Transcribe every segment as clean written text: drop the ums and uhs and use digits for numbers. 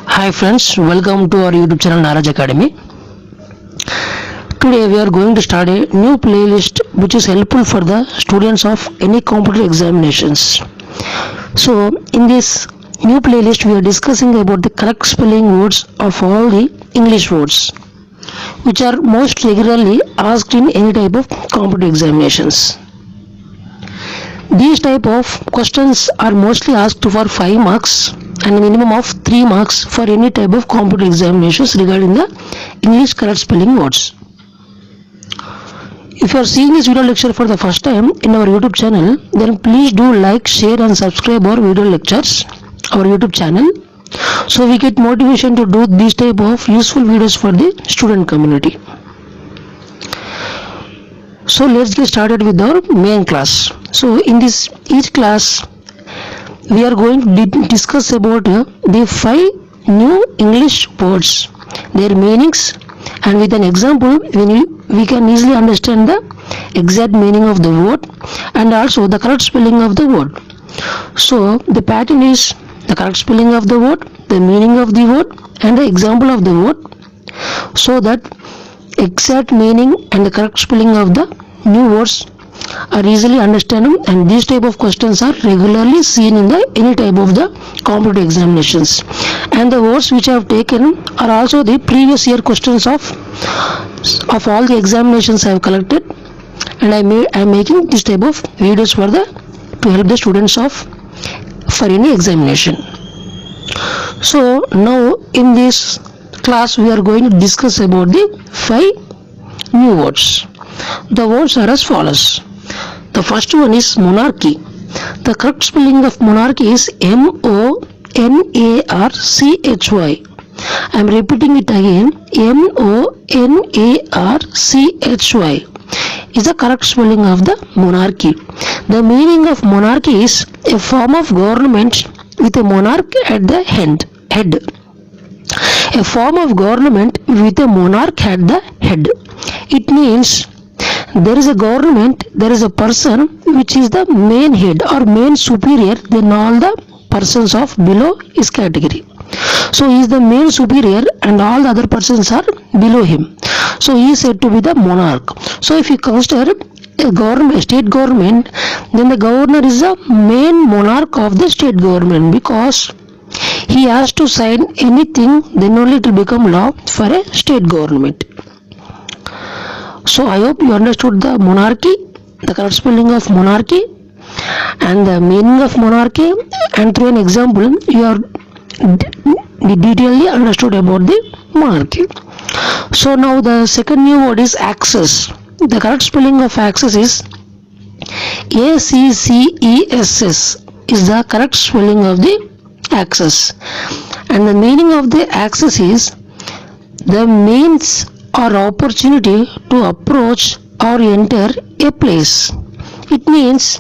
Hi friends, welcome to our YouTube channel Naraj Academy. Today we are going to start a new playlist which is helpful for the students of any competitive examinations. So in this new playlist we are discussing about the correct spelling words of all the English words which are most regularly asked in any type of competitive examinations. These type of questions are mostly asked for 5 marks and a minimum of 3 marks for any type of competitive examinations regarding the English correct spelling words. If you are seeing this video lecture for the first time in our YouTube channel, then please do like, share and subscribe our video lectures, our YouTube channel, so we get motivation to do these type of useful videos for the student community. So let's get started with our main class. So in this each class we are going to discuss about the 5 new English words, their meanings, and with an example we can easily understand the exact meaning of the word and also the correct spelling of the word. So the pattern is the correct spelling of the word, the meaning of the word and the example of the word, so that exact meaning and the correct spelling of the new words are easily understandable, and these type of questions are regularly seen in the any type of the competitive examinations, and the words which I have taken are also the previous year questions of all the examinations I have collected, and I am making this type of videos for to help the students for any examination. So now in this class we are going to discuss about the 5 new words. The words are as follows. The first one is monarchy. The correct spelling of monarchy is monarchy. I am repeating it again. monarchy is the correct spelling of the monarchy. The meaning of monarchy is a form of government with a monarch at the head. A form of government with a monarch at the head. It means there is a government, there is a person which is the main head or main superior than all the persons of below his category. So he is the main superior and all the other persons are below him. So he is said to be the monarch. So if you consider a government, state government, then the governor is the main monarch of the state government, because he has to sign anything, then only it will become law for a state government. So I hope you understood the monarchy, the correct spelling of monarchy and the meaning of monarchy, and through an example you are detailedly understood about the monarchy. So now the second new word is access. The correct spelling of access is access is the correct spelling of the access, and the meaning of the access is the means or opportunity to approach or enter a place. It means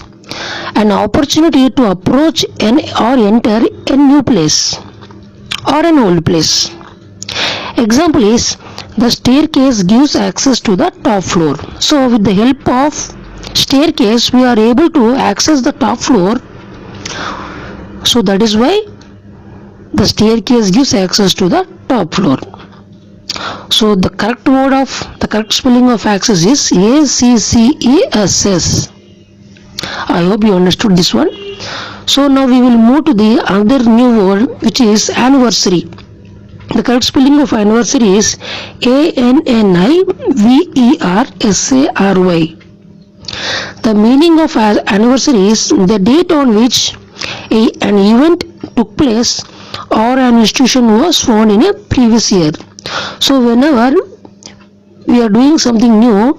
an opportunity to approach or enter a new place or an old place. Example is the staircase gives access to the top floor. So with the help of staircase we are able to access the top floor. So that is why the staircase gives access to the top floor. So the correct word of the correct spelling of access is access. I hope you understood this one. So now we will move to the other new word, which is anniversary. The correct spelling of anniversary is anniversary. The meaning of anniversary is the date on which an event took place or an institution was found in a previous year. So whenever we are doing something new,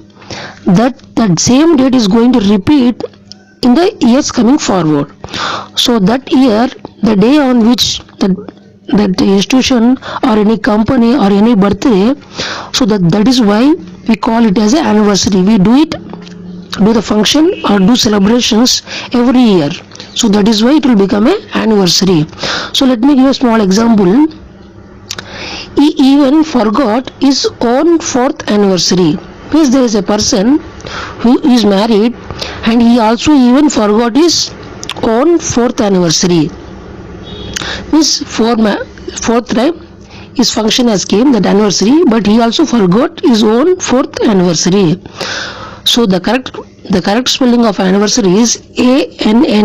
that same date is going to repeat in the years coming forward. So that year, the day on which that institution or any company or any birthday, so that is why we call it as an anniversary. We do the function or do celebrations every year. So that is why it will become an anniversary. So let me give a small example. He even forgot his own 4th anniversary. Means there is a person who is married and he also even forgot his own 4th anniversary. Means fourth time his function has came, that anniversary, but he also forgot his own fourth anniversary. So the correct spelling of anniversary is ANNIVERSARY,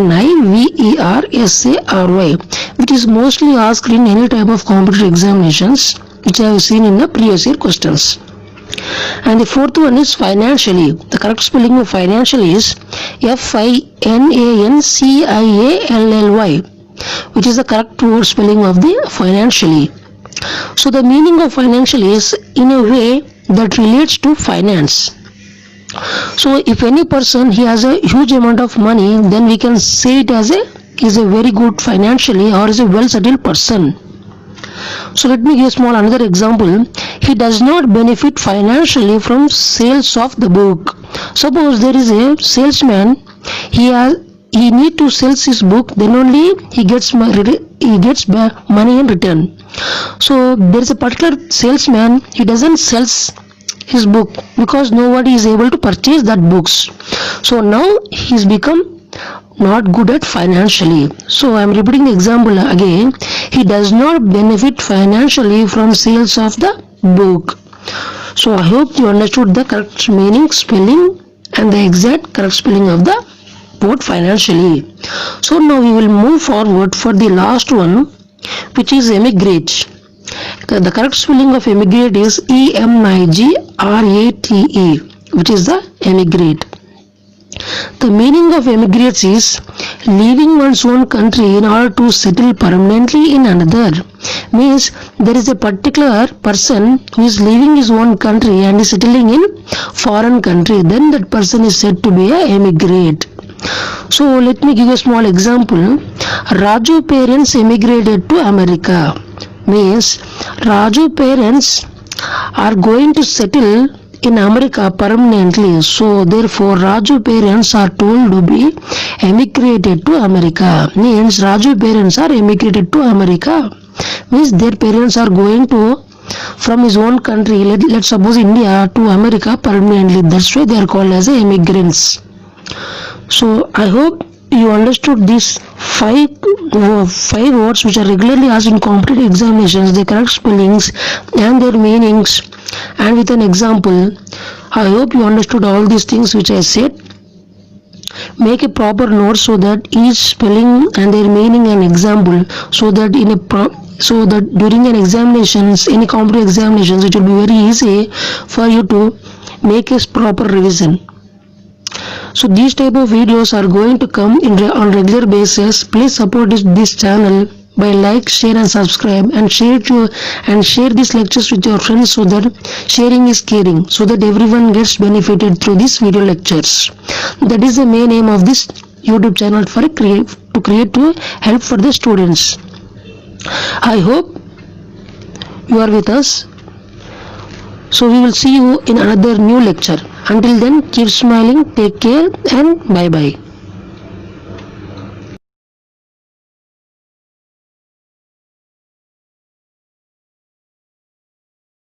which is mostly asked in any type of competitive examinations, which I have seen in the previous year questions. And the fourth one is financially. The correct spelling of financial is FINANCIALLY, which is the correct word spelling of the financially. So the meaning of financial is in a way that relates to finance. So if any person he has a huge amount of money, then we can say it as is a very good financially or is a well settled person. So let me give another example. He does not benefit financially from sales of the book. Suppose there is a salesman, he need to sell his book, then only he gets money in return. So there is a particular salesman, he doesn't sell his book because nobody is able to purchase that books. So now he's become not good at financially. So I am repeating the example again. He does not benefit financially from sales of the book. So I hope you understood the correct meaning, spelling and the exact correct spelling of the word financially. So now we will move forward for the last one, which is emigrate. The correct spelling of emigrate is EMIGRATE, which is the emigrate. The meaning of emigrates is leaving one's own country in order to settle permanently in another. Means there is a particular person who is leaving his own country and is settling in foreign country, then that person is said to be a emigrate. So let me give a small example. Raju parents emigrated to America. Means Raju parents are going to settle in America permanently. So therefore Raju parents are told to be emigrated to America. Means Raju parents are emigrated to America. Means their parents are going to from his own country, let's suppose India, to America permanently. That's why they are called as immigrants. So I hope you understood these five words which are regularly asked in competitive examinations, their correct spellings and their meanings, and with an example. I hope you understood all these things which I said. Make a proper note so that each spelling and their meaning and example, so that during an examinations, any competitive examinations, it will be very easy for you to make a proper revision. So these type of videos are going to come on regular basis. Please support this channel by like, share and subscribe, and share these lectures with your friends, so that sharing is caring, so that everyone gets benefited through these video lectures. That is the main aim of this YouTube channel, to help for the students. I hope you are with us. So we will see you in another new lecture. Until then, keep smiling, take care and bye bye.